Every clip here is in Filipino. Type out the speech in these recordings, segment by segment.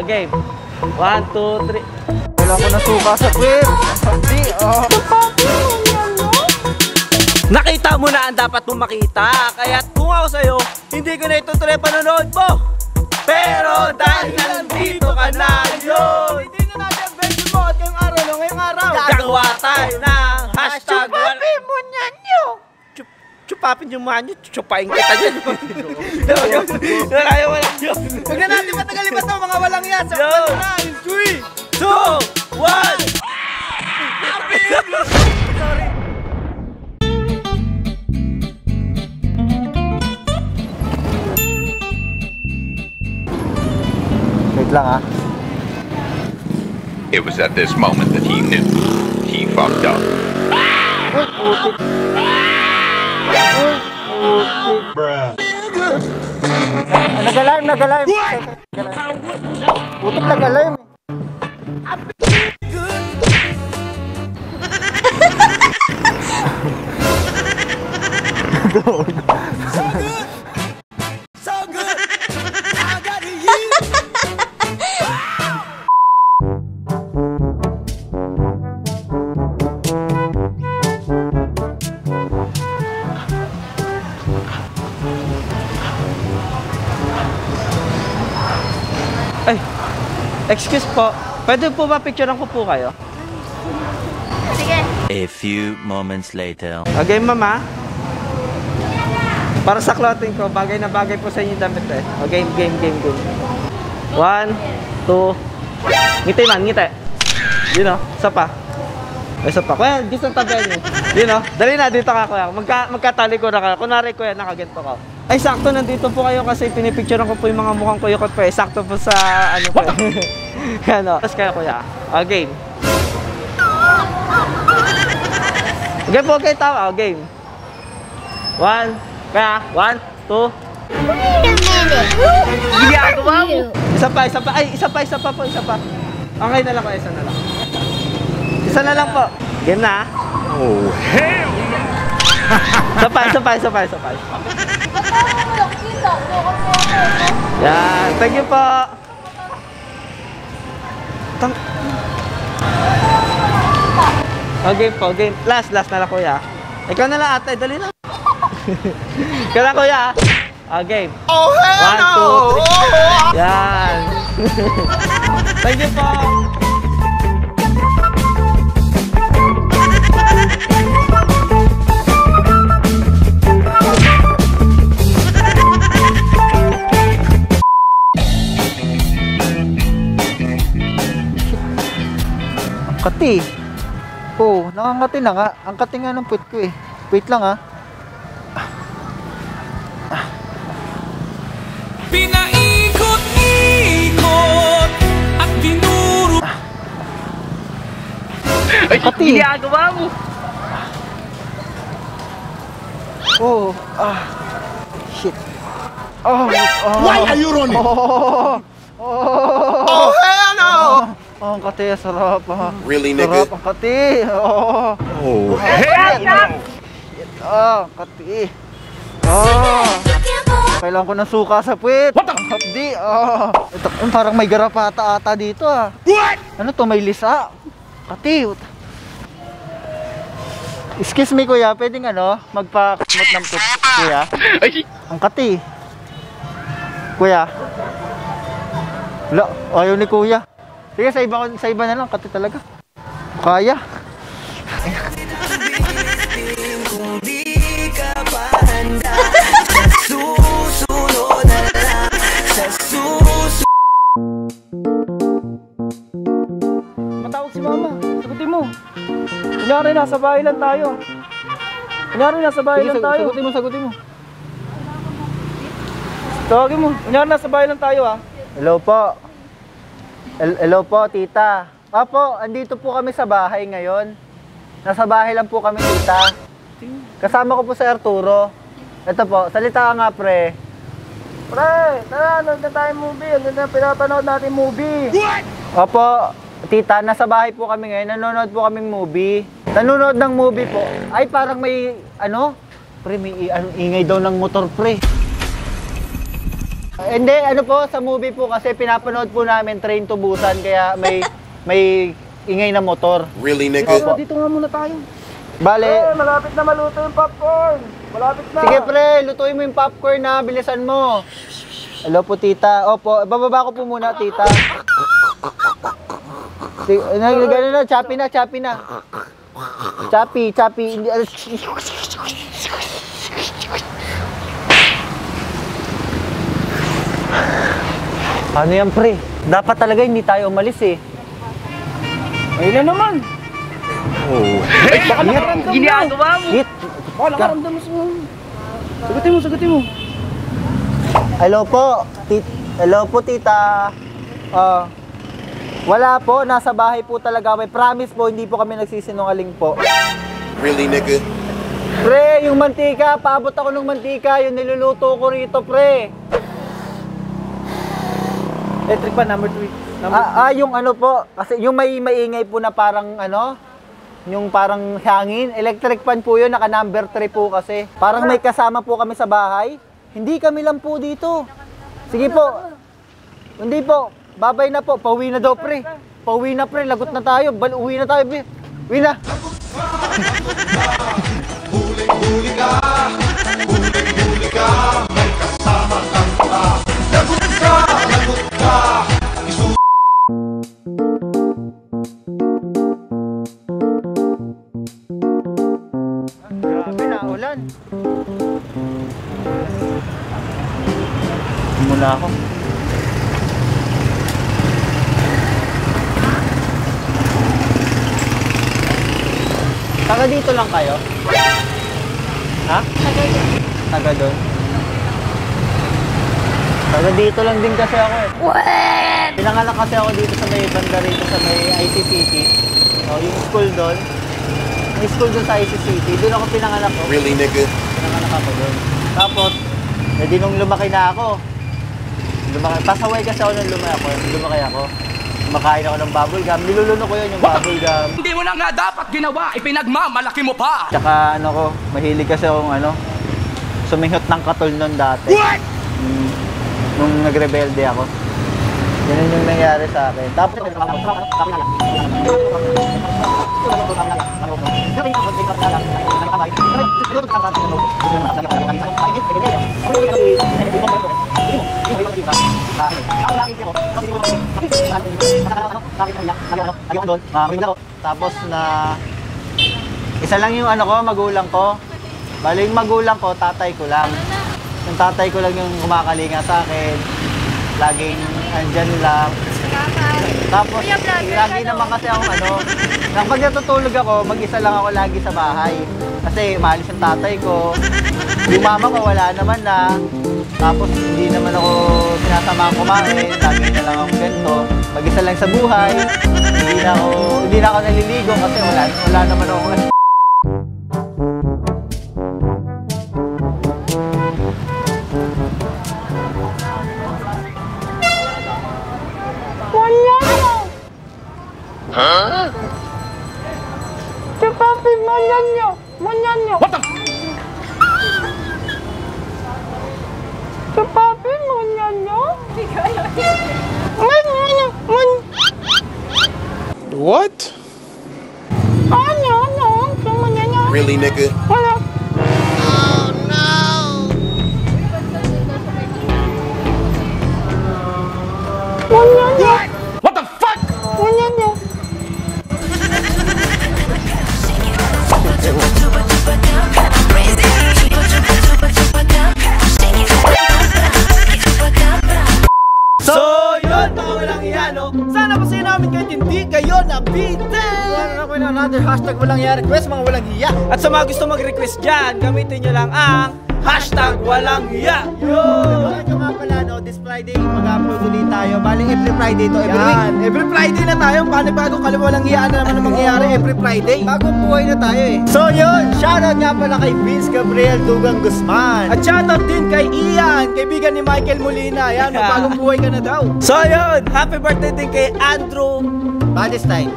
Game. 1, 2, 3. Kailangan ko na suka sa puwet. Hindi, Nakita mo na ang dapat mong makita. Kaya kung ako sa'yo, hindi ko na itutuloy panonood mo. Pero dahil nandito ka na yun, hindi na natin version mo at ngayong araw, gagawa tayo ng hashtag chupapin mo niyan nyo. Chupapin yung mga nyo, chupain kita dyan. Wala yun. Huwag na natin matagalin ba ito, mga walang yan. Sa 3, 2, 1. Sorry. Wait lang It was at this moment that he knew he fucked up. Nag-alarm. Putik nag-alarm. So good. I gotta use. Ay, excuse po. Pwede po ba picturean ko po kayo? Sige. A few moments later. Okay, mama. Para sa clothing ko, bagay na bagay po sa inyo damit eh. Okay, game. 1, 2. Ngiti man, ngiti. Yun o, isa pa. Isa pa. Kuya, gusto tabi niyo. Yun o, dali na dito ka kuya. Magkatali ko na kayo. Kunwari kuya, nakaganto ka. Ay, sakto, nandito po kayo kasi pinipicturean ko po yung mga mukhang kuyukot po eh. Sakto po sa ano po eh. Ano, tapos kayo kuya. Game. Okay po, okay, tama. Game. 1. Kaya, 1, 2. Ginagawa mo. Isa pa. Ay, isa pa po. Okay na lang po, isa na lang. Isa na lang po. Game na. Oh, hell no! Isa pa. Yan, thank you po. Game. Last na lang kuya. Ikaw na lang ate, dali na. Kaya kuya. Game. Oh, hell no! 1, 2, 3. Yan. Thank you po. Kati. Oh, nakangati na nga. Ang kati nga ng puwet ko eh. Wait lang Pinaikot-ikot at dinuro. Ay, kati. Ginagawa mo. Oh, shit. Why are you running? Oh, hell no! Ang kati, sarap Really, sarap nigga? ang kati. Oh, hell no! Kati. Kailangan ko ng suka sa puwet. Ang hapdi. Ito, parang may garapata ata dito What? Ano to, may lisa? Kati. Excuse me kuya, pwedeng magpa-kumot ng puwet kuya? Ang kati. Kuya. Wala, ayaw ni kuya. Sige, sa iba na lang, kati talaga. Kaya. Matawag si mama. Sagutin mo. Kunyari, nasa bahay lang tayo. Sagutin mo. Tawagin mo. Kunyari, nasa bahay lang tayo Hello po. Hello po, tita. Apo, andito po kami sa bahay ngayon. Nasa bahay lang po kami, tita. Kasama ko po si Arturo. Ito po, salita ka nga, pre. Pre, tara, nanood na tayo movie. Ano na pinapanood natin movie? Opo, tita, nasa bahay po kami ngayon. Nanonood po kaming movie. Nanonood ng movie po. Ay, parang may, pre, may ingay daw ng motor, pre. Hindi, ano po, sa movie po kasi pinapanood po namin Train to Busan kaya may ingay na motor. Really, nigga? Opo. Dito nga muna tayo. Bale, Malapit na maluto yung popcorn. Malapit na. sige pre, lutuin mo yung popcorn na, bilisan mo. Hello po tita. Opo, bababa ko po muna tita. Sige, gano'n na, choppy na, choppy na. Choppy, choppy. Ano yan pre? Dapat talaga hindi tayo umalis eh. Ayun na naman. Baka nakaramdam mo. Ginagawa mo. Git. Baka nakaramdam mo. Sagutin mo, sagutin mo. Hello po. Hello po tita. Wala po, nasa bahay po talaga kami. Promise po, hindi po kami nagsisinungaling po. Really, nigga? Pre, yung mantika, paabot ako ng mantika, yung niluluto ko rito, pre. Electric pa, number 3. Yung ano po, kasi yung may maingay po na parang ano, yung parang hangin. Electric fan po yun, naka number 3 po kasi. Parang may kasama po kami sa bahay. Hindi kami lang po dito. Sige po. Hindi po. Babay na po. Pauwi na daw, pre. Pauwi na, pre. Lagot na tayo. Uwi na tayo, pre. Uwi na. Huli ka, huli ka, may kasama kang ka. Lagot ka, lagot ka. Grabe na, ulan. Muna ako. Taga dito lang kayo? Ha? Taga doon. Taga dito lang din kasi ako eh. What? Pinanganak kasi ako dito sa may banda rito sa may ICCT. Yung school doon. May school doon sa ICCT. Doon ako pinanganak ko. Really, nigga? Pinanganak ako doon. Tapos, di nung lumaki na ako. Pasaway kasi ako nung lumaki ako. Kumakain ako ng bubble gum. Niluluno ko yun yung bubble gum. Hindi mo na nga dapat ginawa, ipinagmamalaki mo pa. Tsaka ano ko, mahilig kasi akong suminghot ng katol nun dati. What? Nung nagrebelde ako. Ganun yung nangyari sa akin. Tapos, tapos na isa lang yung magulang ko. Bali yung magulang ko, tatay ko lang. Yung tatay ko lang yung kumakalinga sa akin. Laging andyan lang. Tapos lagi naman kasi ako pag natutulog ako, mag-isa lang ako lagi sa bahay. Kasi maalis yung tatay ko. Yung mama ko wala naman na. Tapos hindi naman ako sinasama kumain. Lagi na lang ako ganito. Mag-isa lang sa buhay. Hindi na ako naliligo kasi wala naman ako. Huh? Si Papi, manyan nyo. What the? Si Papi, manyan nyo. What? Really, nigga? What the fuck? So, yun mga walang iya, no? Sana masaya namin kahit hindi kayo nabitin! Ano ko yun, another hashtag walang iya request, mga walang iya. At sa mga gusto mag-request dyan, gamitin nyo lang ang hashtag walang iya! Yun! Ito nga pala, no, this Friday, mag-upload ulit tayo. Bali, every Friday to, every week. Every Friday na tayo, panibagong walang iya na naman ang mangyayari every Friday. Bagong buhay na tayo eh. So yun, shoutout nga pala kay Vince Gabriel Dugang Guzman. At shoutout din kay Ian, kaibigan ni Michael Molina. Yan, bagong buhay ka na daw. So yun, happy birthday din kay Andrew Badestein.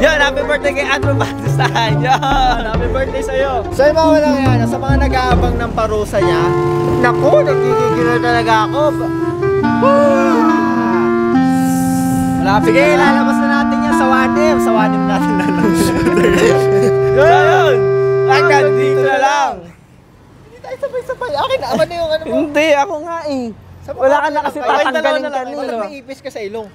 Yan, happy birthday kay Andrew Badestein. Yan, happy birthday sa'yo. So yung mga walang yan, sa mga nag-aabang ng parusa niya, naku, nagigigil na talaga ako. Sige, lalabas na natin yan sa wanim. Sa wanim natin lalabas. Ngayon, hanggang dito na lang. Hindi tayo sabay-sabay. Akin na, ano yung ano mo? Hindi, ako nga eh. Wala ka na kasi tatanggalin ka May ipis ka sa ilong.